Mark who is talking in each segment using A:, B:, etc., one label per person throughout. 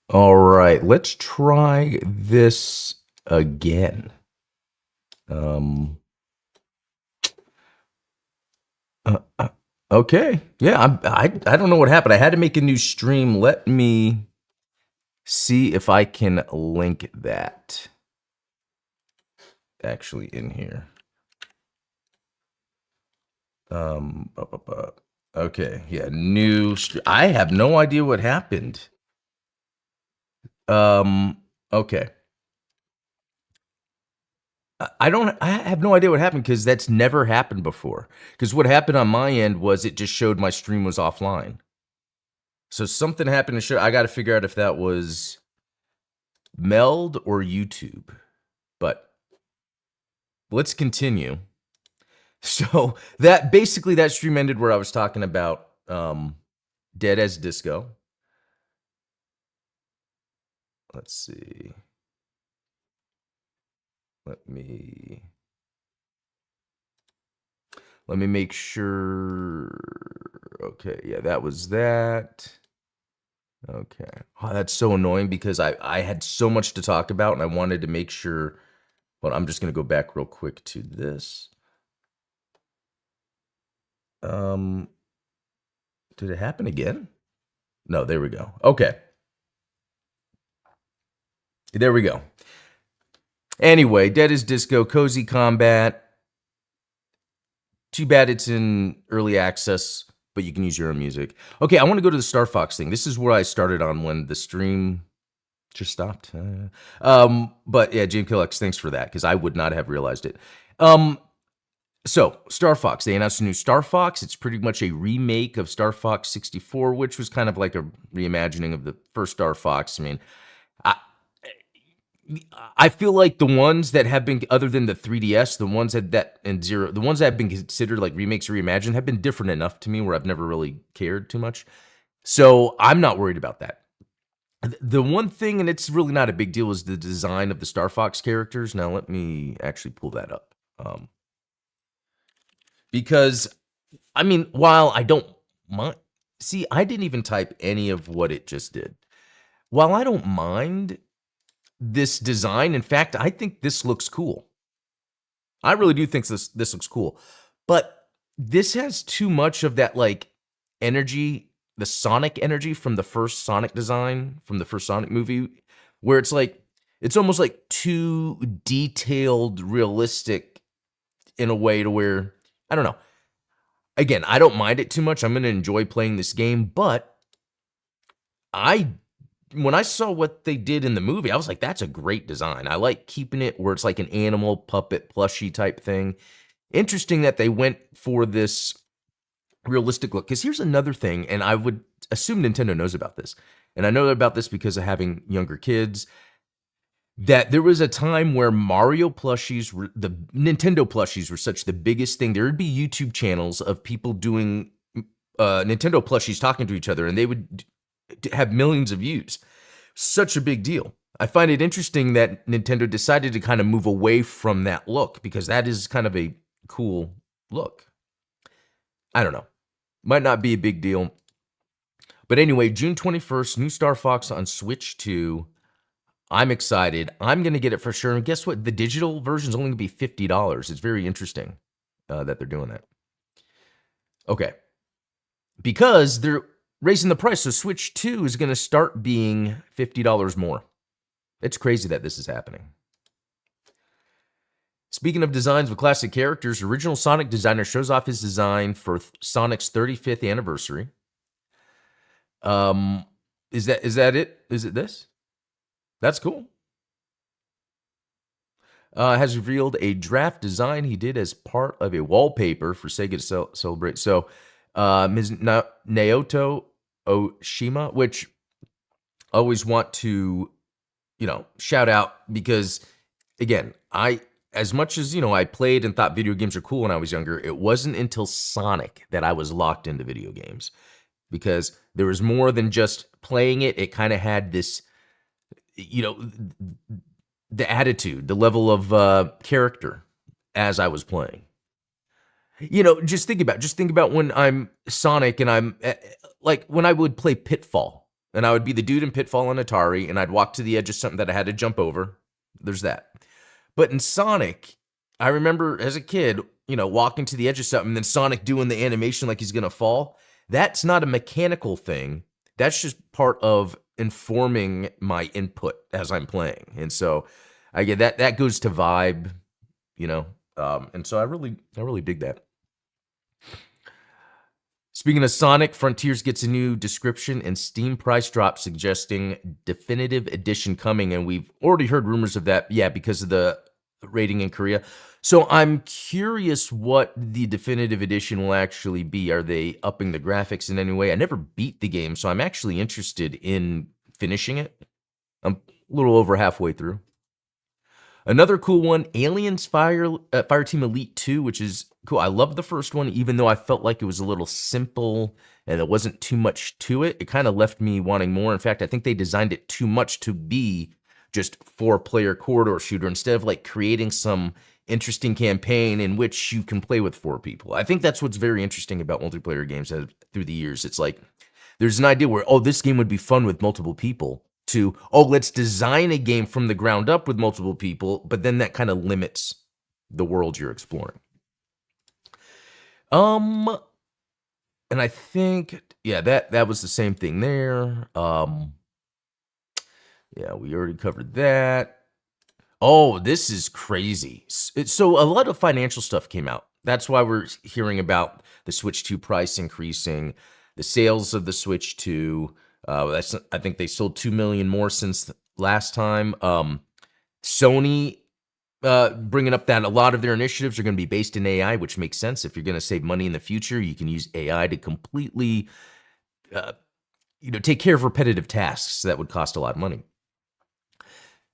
A: All right, let's try this again. Um, uh, okay. Yeah, I don't know what happened. I had to make a new stream. Let me see if I can link that actually in here. Okay, yeah, new I have no idea what happened. Okay. I have no idea what happened because that's never happened before. Because what happened on my end was it just showed my stream was offline. So something happened to show. I got to figure out if that was Meld or YouTube. But let's continue. So that basically that stream ended where I was talking about Dead as Disco. Let's see. Let me make sure. Okay, yeah, that was that. Okay. Oh, that's so annoying because I had so much to talk about and I wanted to make sure. Well, I'm just going to go back real quick to this. Um, did it happen again? No, there we go. Okay. There we go. Anyway, Dead is Disco, Cozy Combat. Too bad it's in early access, but you can use your own music. Okay, I want to go to the Starfox thing. This is where I started on when the stream just stopped. But yeah, James Killex, thanks for that, because I would not have realized it. So, Starfox, they announced a new Starfox. It's pretty much a remake of Star Fox 64, which was kind of like a reimagining of the first Star Fox. I mean, I, I feel like the ones that have been, other than the 3DS, the ones that and Zero, the ones that have been considered like remakes or reimagined have been different enough to me where I've never really cared too much. So I'm not worried about that. The one thing, and it's really not a big deal, is the design of the Star Fox characters. Now, let me actually pull that up. Because, I mean, while I don't mind, see, I didn't even type any of what it just did. While I don't mind this design, in fact, I think this looks cool. I really do think this looks cool. But this has too much of that, like, energy, the Sonic energy from the first Sonic design, from the first Sonic movie, where it's like, it's almost like too detailed, realistic in a way to where, I don't know. Again, I don't mind it too much. I'm going to enjoy playing this game, but I when I saw what they did in the movie, I was like, that's a great design. I like keeping it where it's like an animal puppet plushie type thing. Interesting that they went for this realistic look. Because here's another thing, and I would assume Nintendo knows about this. And I know about this because of having younger kids, that there was a time where Mario plushies, the Nintendo plushies were such the biggest thing. There would be YouTube channels of people doing Nintendo plushies talking to each other, and they would have millions of views. Such a big deal. I find it interesting that Nintendo decided to kind of move away from that look because that is kind of a cool look. I don't know. Might not be a big deal. But anyway, June 21st, new Star Fox on Switch 2. I'm excited. I'm going to get it for sure. And guess what? The digital version is only going to be $50. It's very interesting that they're doing that. Okay. Because they're raising the price. So Switch 2 is going to start being $50 more. It's crazy that this is happening. Speaking of designs with classic characters, original Sonic designer shows off his design for Sonic's 35th anniversary. Is that it? Is it this? That's cool. Has revealed a draft design he did as part of a wallpaper for Sega to celebrate. So, Ms. Naoto Oshima, which I always want to, shout out because, again, as much as, I played and thought video games are cool when I was younger, it wasn't until Sonic that I was locked into video games because there was more than just playing it. It kind of had this, the attitude, the level of character as I was playing. Just think about when I'm Sonic and I'm like when I would play Pitfall and I would be the dude in Pitfall on Atari, and I'd walk to the edge of something that I had to jump over. There's that. But in Sonic, I remember as a kid, walking to the edge of something, and then Sonic doing the animation like he's going to fall. That's not a mechanical thing. That's just part of informing my input as I'm playing. And so I get that goes to vibe, and so I really dig that. Speaking of Sonic, Frontiers gets a new description and Steam price drop suggesting definitive edition coming, and we've already heard rumors of that, because of the rating in Korea. So I'm curious what the definitive edition will actually be. Are they upping the graphics in any way? I never beat the game, so I'm actually interested in finishing it. I'm a little over halfway through. Another cool one, Aliens Fireteam Elite 2, which is cool. I love the first one, even though I felt like it was a little simple and there wasn't too much to it. It kind of left me wanting more. In fact, I think they designed it too much to be just 4-player corridor shooter instead of like creating some interesting campaign in which you can play with 4 people. I think that's what's very interesting about multiplayer games through the years. It's like there's an idea where, this game would be fun with multiple people, to, let's design a game from the ground up with multiple people, but then that kind of limits the world you're exploring. And I think, that was the same thing there. We already covered that. Oh, this is crazy. So a lot of financial stuff came out. That's why we're hearing about the Switch 2 price increasing, the sales of the Switch 2. I think they sold 2 million more since last time. Sony bringing up that a lot of their initiatives are going to be based in AI, which makes sense. If you're going to save money in the future, you can use AI to completely, take care of repetitive tasks that would cost a lot of money.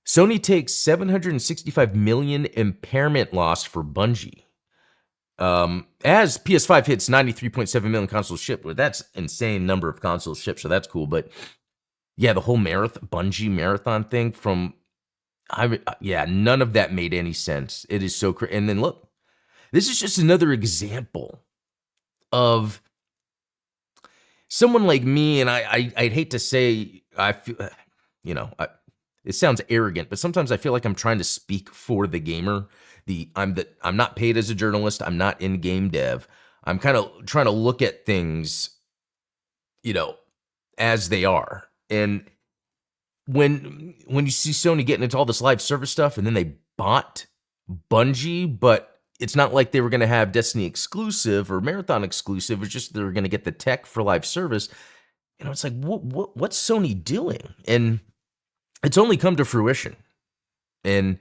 A: Sony takes $765 million impairment loss for Bungie. As PS5 hits 93.7 million consoles shipped, well, that's insane number of consoles shipped, so that's cool. But the whole Bungie marathon thing none of that made any sense. It is so crazy. And then look, this is just another example of someone like me, and I'd hate to say, I feel, it sounds arrogant, but sometimes I feel like I'm trying to speak for the gamer. I'm not paid as a journalist. I'm not in game dev. I'm kind of trying to look at things, as they are. And when you see Sony getting into all this live service stuff, and then they bought Bungie, but it's not like they were going to have Destiny exclusive or Marathon exclusive. It's just they were going to get the tech for live service. It's like, what's Sony doing? And it's only come to fruition. And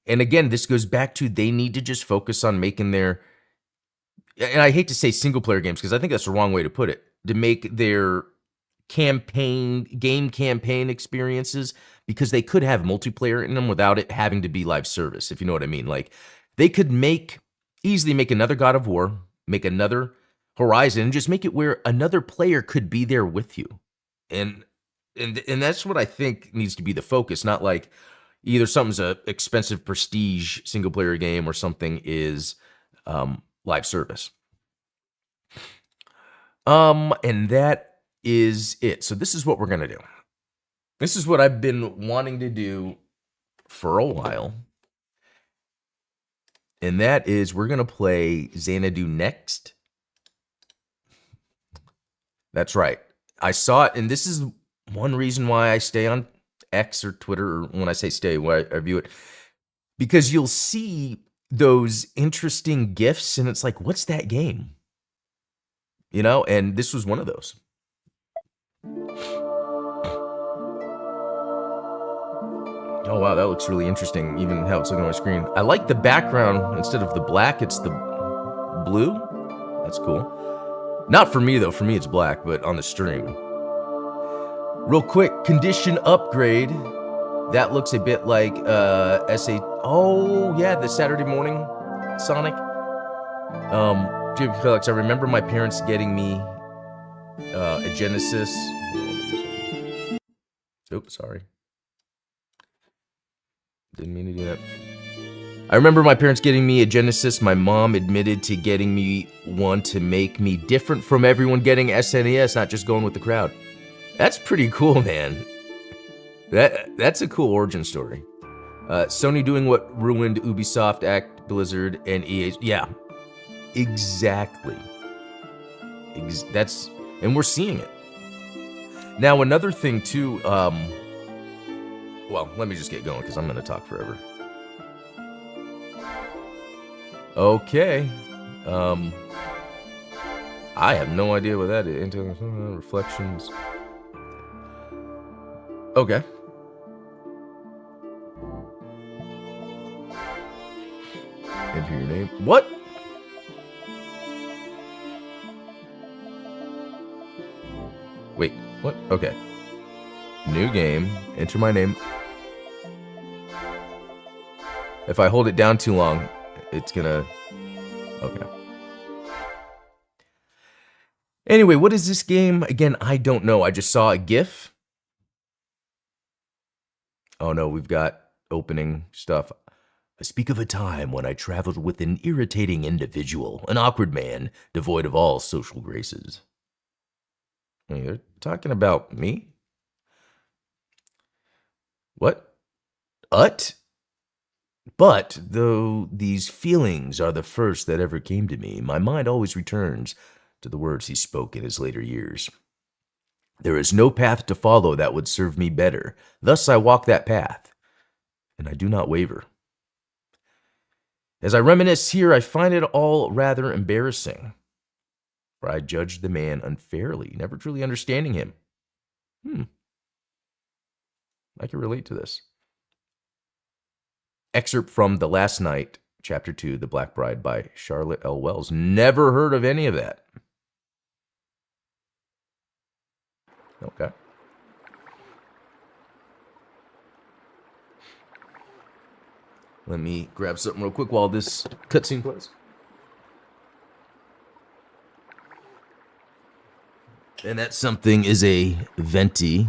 A: again, this goes back to they need to just focus on making their, and I hate to say single player games because I think that's the wrong way to put it, to make their game campaign experiences, because they could have multiplayer in them without it having to be live service, if you know what I mean. Like they could easily make another God of War, make another Horizon, and just make it where another player could be there with you. And that's what I think needs to be the focus, not like either something's a expensive prestige single player game or something is live service. And that is it. So this is what we're going to do. This is what I've been wanting to do for a while. And that is we're going to play Xanadu next. That's right. I saw it, and this is one reason why I stay on X or Twitter, or when I say stay, why I view it, because you'll see those interesting GIFs, and it's like, what's that game? And this was one of those. Oh, wow, that looks really interesting, even how it's looking on my screen. I like the background. Instead of the black, it's the blue. That's cool. Not for me, though. For me, it's black, but on the stream. Real quick, condition upgrade. That looks a bit like the Saturday morning Sonic. Felix, I remember my parents getting me a Genesis. Oops, sorry. Didn't mean to do that. I remember my parents getting me a Genesis. My mom admitted to getting me one to make me different from everyone getting SNES, not just going with the crowd. That's pretty cool, man. That's a cool origin story. Sony doing what ruined Ubisoft, Blizzard, and EA. Yeah, exactly. And we're seeing it. Now, another thing too, well, let me just get going because I'm going to talk forever. Okay. I have no idea what that is. Reflections. Okay. Enter your name. What? Wait, what? Okay. New game. Enter my name. If I hold it down too long, it's gonna... Okay. Anyway, what is this game? Again, I don't know. I just saw a GIF. Oh no, we've got opening stuff. I speak of a time when I traveled with an irritating individual, an awkward man, devoid of all social graces. Hey, they're talking about me? What? But, though these feelings are the first that ever came to me, my mind always returns to the words he spoke in his later years. There is no path to follow that would serve me better. Thus I walk that path, and I do not waver. As I reminisce here, I find it all rather embarrassing, for I judged the man unfairly, never truly understanding him. I can relate to this. Excerpt from The Last Night, Chapter 2, The Black Bride by Charlotte L. Wells. Never heard of any of that. Okay. Let me grab something real quick while this cutscene plays. And that something is a venti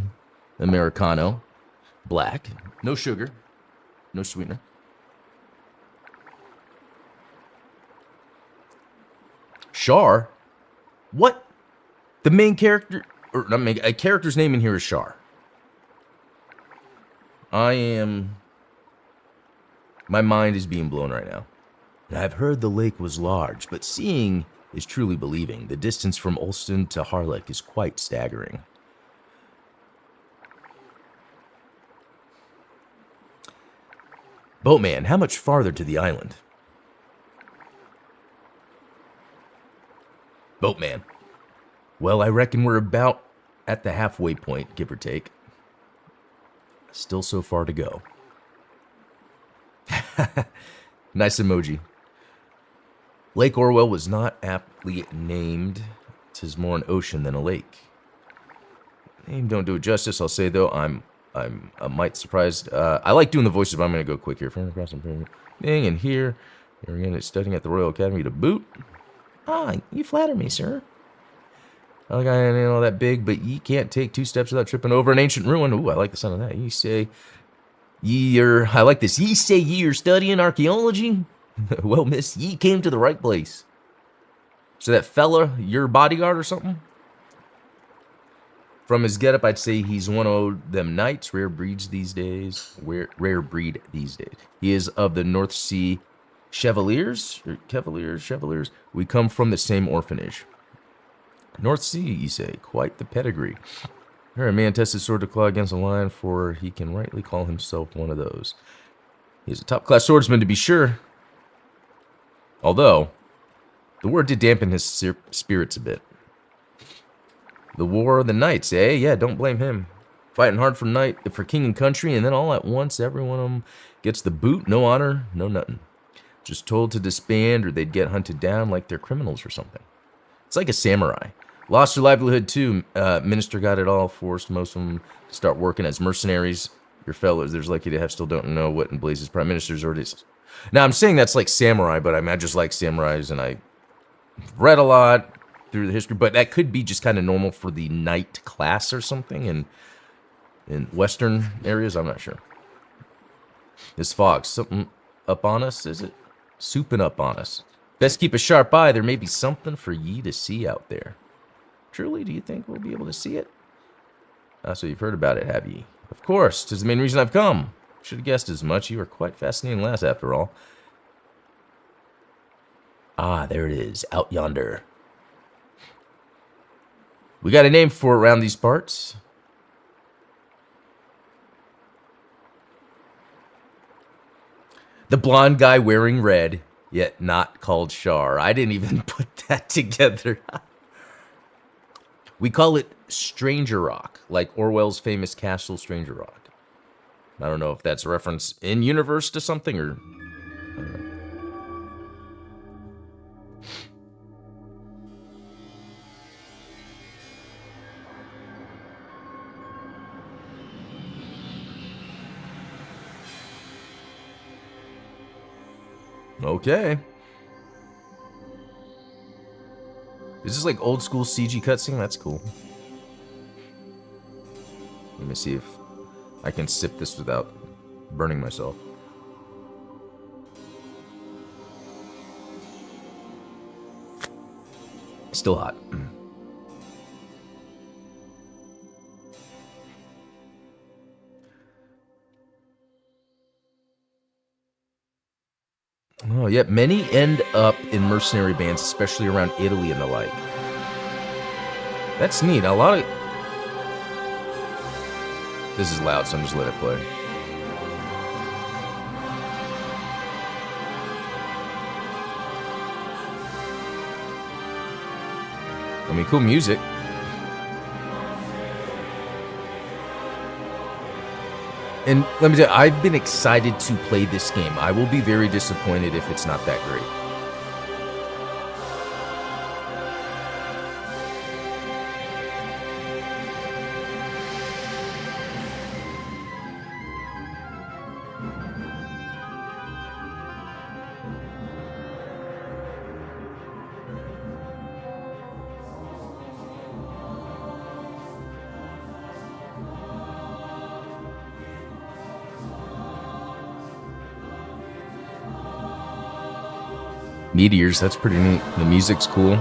A: Americano, black, no sugar, no sweetener. Char? What? The main character, or not main, a character's name in here is Char. My mind is being blown right now. I've heard the lake was large, but seeing is truly believing. The distance from Ulston to Harlech is quite staggering. Boatman, how much farther to the island? Boatman. Well, I reckon we're about at the halfway point, give or take. Still so far to go. Nice emoji. Lake Orwell was not aptly named. 'Tis more an ocean than a lake. Name don't do it justice. I'll say though, I'm a mite surprised. I like doing the voices, but I'm gonna go quick here. Friend across thing, and here you're again studying at the Royal Academy to boot. Ah, you flatter me, sir. I like I ain't all that big, but ye can't take 2 steps without tripping over an ancient ruin. Ooh, I like the sound of that. You say I like this. Ye say you're studying archaeology? Well, miss, ye came to the right place. So that fella, your bodyguard or something? From his getup, I'd say he's one of them knights, rare breed these days. He is of the North Sea Chevaliers. We come from the same orphanage. North Sea, you say, quite the pedigree. Here, a man tests his sword to claw against a lion, for he can rightly call himself one of those. He's a top-class swordsman, to be sure. Although, the word did dampen his spirits a bit. The War of the Knights, eh? Yeah, don't blame him. Fighting hard for king and country, and then all at once, every one of them gets the boot, no honor, no nothing. Just told to disband, or they'd get hunted down like they're criminals or something. It's like a samurai. Lost their livelihood too. Minister got it all, forced most of them to start working as mercenaries. Your fellows, there's likely to have still don't know what in blazes prime ministers or it is. Now, I'm saying that's like samurai, but I just like samurais, and I read a lot through the history, but that could be just kind of normal for the knight class or something in Western areas. I'm not sure. This fog, something up on us, is it? Souping up on us. Best keep a sharp eye. There may be something for ye to see out there. Truly, do you think we'll be able to see it? Ah, so you've heard about it, have ye? Of course, 'tis the main reason I've come. Should have guessed as much. You are quite fascinating lass, after all. Ah, there it is, out yonder. We got a name for it around these parts. The blonde guy wearing red, yet not called Shar. I didn't even put that together. We call it Stranger Rock, like Orwell's famous castle Stranger Rock. I don't know if that's a reference in universe to something or... Okay. Is this like old school CG cutscene? That's cool. Let me see if I can sip this without burning myself. Still hot. Oh, yep. Many end up in mercenary bands, especially around Italy and the like. That's neat. A lot of... This is loud, so I'm just let it play. I mean, cool music. And let me tell you, I've been excited to play this game. I will be very disappointed if it's not that great. Meteors, that's pretty neat. The music's cool.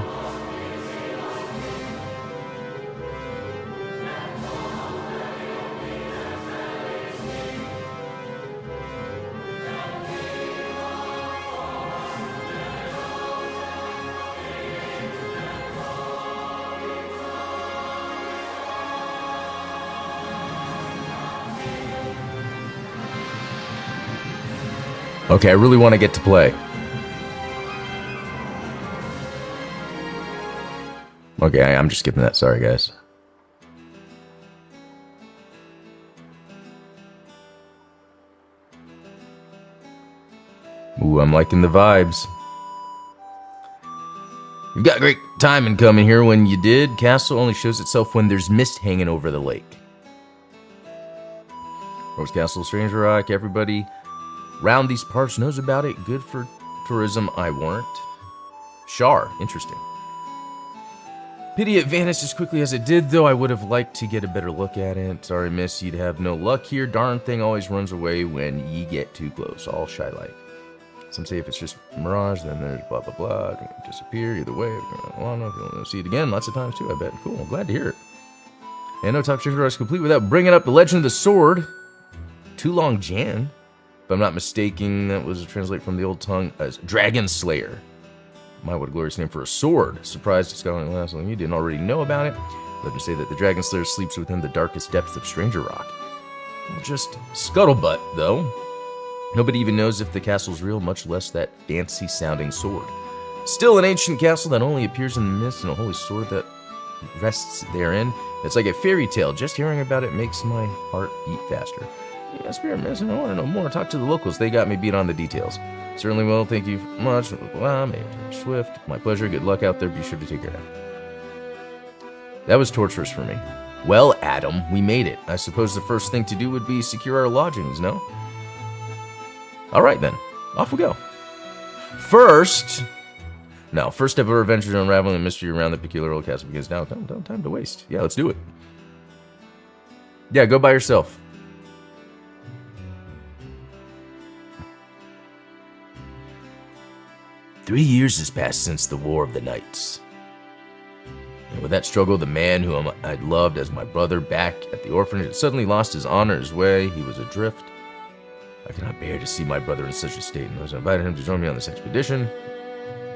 A: Okay, I really want to get to play. Okay, I'm just skipping that. Sorry, guys. Ooh, I'm liking the vibes. You've got great timing coming here when you did. Castle only shows itself when there's mist hanging over the lake. Rose Castle, Stranger Rock, everybody round these parts knows about it. Good for tourism, I warrant. Shar, interesting. Pity it vanished as quickly as it did, though. I would have liked to get a better look at it. Sorry, miss, you'd have no luck here. Darn thing always runs away when ye get too close. All shy-like. Some say if it's just mirage, then there's blah, blah, blah. It can disappear either way. I don't know if you'll see it again lots of times, too, I bet. Cool, I'm glad to hear it. And no top treasure is complete without bringing up the Legend of the Sword. Too Long Jan. If I'm not mistaken, that was translated from the old tongue as Dragon Slayer. My, what a glorious name for a sword. Surprised it's got only last long. You didn't already know about it. Let me say that the Dragon Slayer sleeps within the darkest depths of Stranger Rock. Just scuttlebutt, though. Nobody even knows if the castle's real, much less that fancy-sounding sword. Still an ancient castle that only appears in the mist, and a holy sword that rests therein. It's like a fairy tale. Just hearing about it makes my heart beat faster. Yeah, Spirit Missing, I want to know more. Talk to the locals. They got me beat on the details. Certainly will. Thank you much. Swift. My pleasure. Good luck out there. Be sure to take care. That was torturous for me. Well, Adam, we made it. I suppose the first thing to do would be secure our lodgings, no? All right, then. Off we go. First step of our adventure to unraveling the mystery around the peculiar old castle begins now. Don't time to waste. Yeah, let's do it. Yeah, go by yourself. "3 years has passed since the War of the Knights. With that struggle, the man whom I'd loved as my brother back at the orphanage had suddenly lost his honor, his way. He was adrift. I could not bear to see my brother in such a state, and I invited him to join me on this expedition.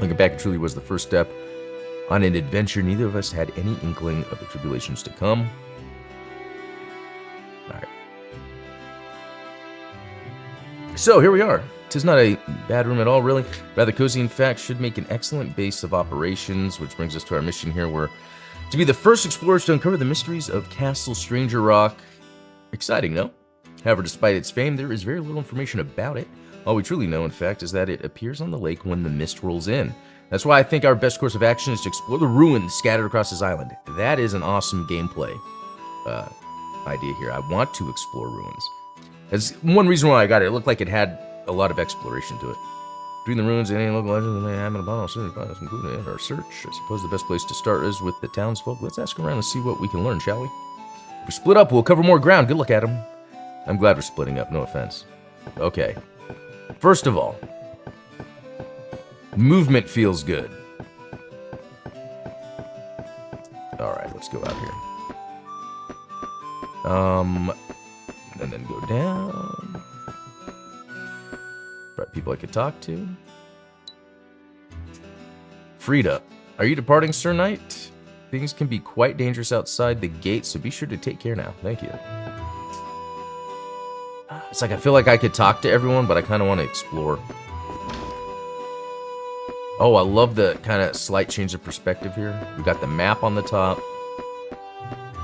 A: Looking back, it truly was the first step on an adventure neither of us had any inkling of the tribulations to come. Alright. So, here we are. 'Tis not a bad room at all, really. Rather cozy, in fact, should make an excellent base of operations, which brings us to our mission here. We're to be the first explorers to uncover the mysteries of Castle Stranger Rock. Exciting, no? However, despite its fame, there is very little information about it. All we truly know, in fact, is that it appears on the lake when the mist rolls in. That's why I think our best course of action is to explore the ruins scattered across this island. That is an awesome gameplay idea here. I want to explore ruins. That's one reason why I got it. It looked like it had a lot of exploration to it. Between the ruins and any local legends that may happen upon us, including in our search, I suppose the best place to start is with the townsfolk. Let's ask around and see what we can learn, shall we? If we split up, we'll cover more ground. Good luck, Adam. I'm glad we're splitting up, no offense. Okay. First of all, movement feels good. Alright, let's go out here. And then go down. Right, people I could talk to. Frida, are you departing, Sir Knight? Things can be quite dangerous outside the gate, so be sure to take care now. Thank you. It's like I feel like I could talk to everyone, but I kind of want to explore. Oh, I love the kind of slight change of perspective here. We've got the map on the top.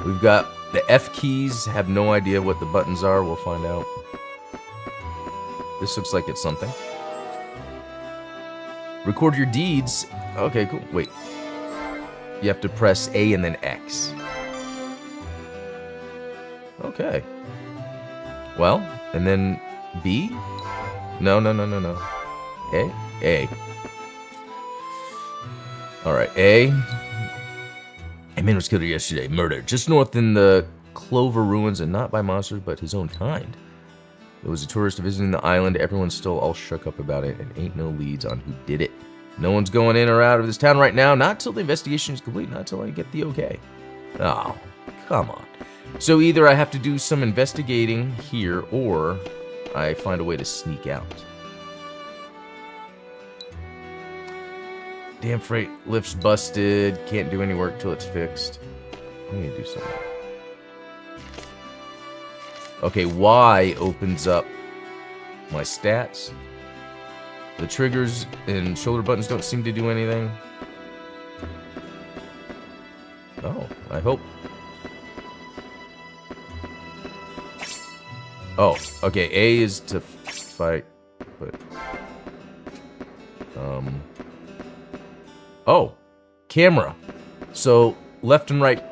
A: We've got the F keys. Have no idea what the buttons are. We'll find out. This looks like it's something. Record your deeds. Okay, cool. Wait. You have to press A and then X. Okay. Well, and then B? No. A? A. Alright, A. A man was killed yesterday. Murdered. Just north in the Clover Ruins, and not by monsters, but his own kind. There was a tourist visiting the island. Everyone's still all shook up about it, and ain't no leads on who did it. No one's going in or out of this town right now. Not till the investigation is complete. Not till I get the okay. Oh, come on. So either I have to do some investigating here, or I find a way to sneak out. Damn freight lift's busted. Can't do any work till it's fixed. I need to do something. Okay, Y opens up my stats. The triggers and shoulder buttons don't seem to do anything. Oh, I hope. Oh, okay, A is to fight, but... Oh, camera. So, left and right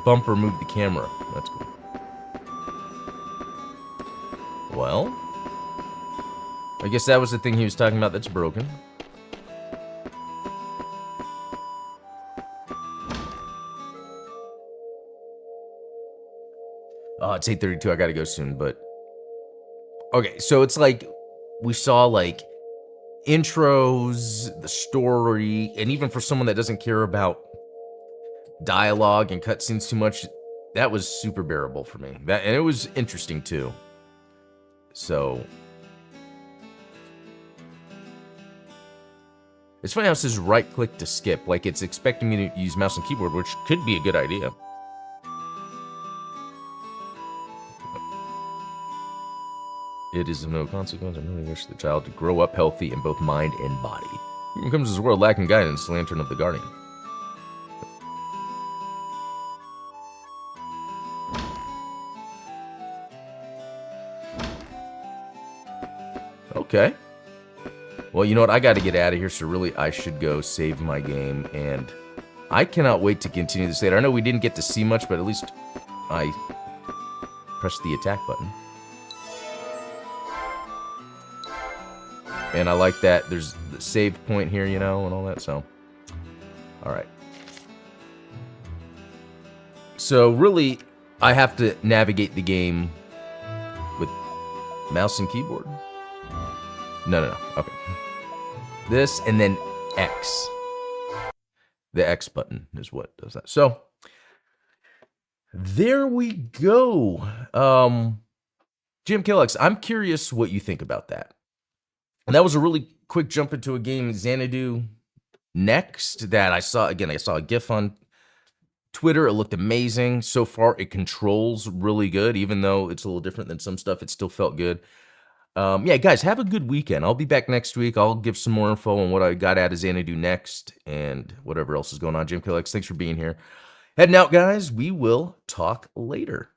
A: bumper move the camera. That's cool. Well, I guess that was the thing he was talking about that's broken. Oh, it's 8:32. I gotta go soon, but... Okay, so it's like we saw, like, intros, the story, and even for someone that doesn't care about dialogue and cutscenes too much, that was super bearable for me. And it was interesting, too. So... It's funny how it says right-click to skip, like it's expecting me to use mouse and keyboard, which could be a good idea. It is of no consequence. I really wish the child to grow up healthy in both mind and body. He comes to this world lacking guidance, Lantern of the Guardian. Okay. Well, you know what? I got to get out of here, so really I should go save my game, and I cannot wait to continue this later. I know we didn't get to see much, but at least I pressed the attack button. And I like that there's the save point here, you know, and all that, so. Alright. So, really, I have to navigate the game with mouse and keyboard? No. Okay. This, and then X. The X button is what does that. So there we go. Jim Killex, I'm curious what you think about that. And that was a really quick jump into a game, Xanadu Next, that I saw. Again, I saw a GIF on Twitter. It looked amazing. So far, it controls really good. Even though it's a little different than some stuff, it still felt good. Yeah, guys, have a good weekend. I'll be back next week. I'll give some more info on what I got at Xanadu Next and whatever else is going on. Jim Killex, thanks for being here. Heading out, guys. We will talk later.